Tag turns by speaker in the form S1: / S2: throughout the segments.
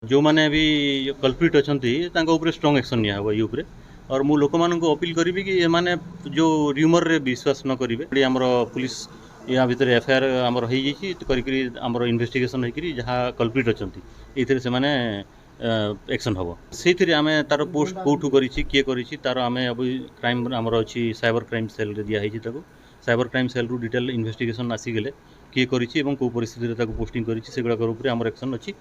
S1: जो मैंने भी कल्प्रिट अच्छा स्ट्रंग एक्शन निया ये उपरे और मु लोक मान अपील करी कि ये माने जो र्यूमर रे विश्वास न करेंगे आमर पुलिस या भितर एफआईआर आमर होमर इन्वेस्टिगेशन होकर जहाँ कल्प्रिट अच्छा ये माने एक्शन हम से आम तार पोस्ट कौटू किए तार आम अब क्राइम आमर अच्छी साइबर क्राइम सेल दिखाई साइबर क्राइम सेल रु डिटेल इन्वेस्टिगेशन आसीगले किए कर कौ परिस्थिति पोस्टिंग कर आमर एक्शन अच्छी।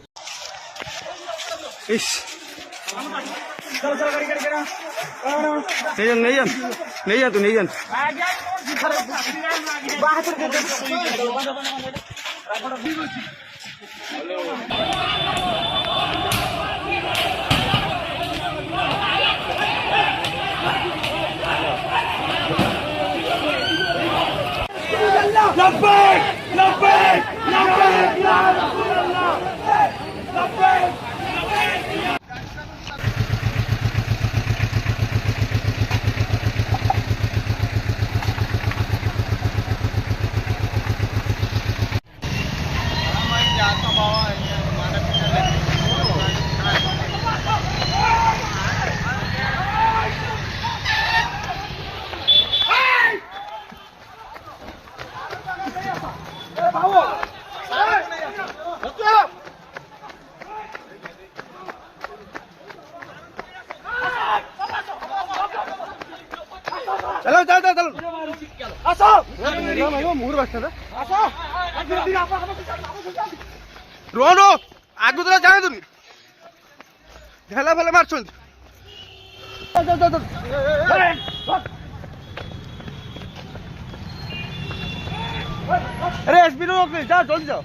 S2: नहीं जा तू नहीं जा चलो चल चल चल आसो मुहूर बसता आसो रो रो आगु तो जाने तुम ढेला फेला मार चल चल चल चल अरे एसपी रोक ले जा जल्दी जाओ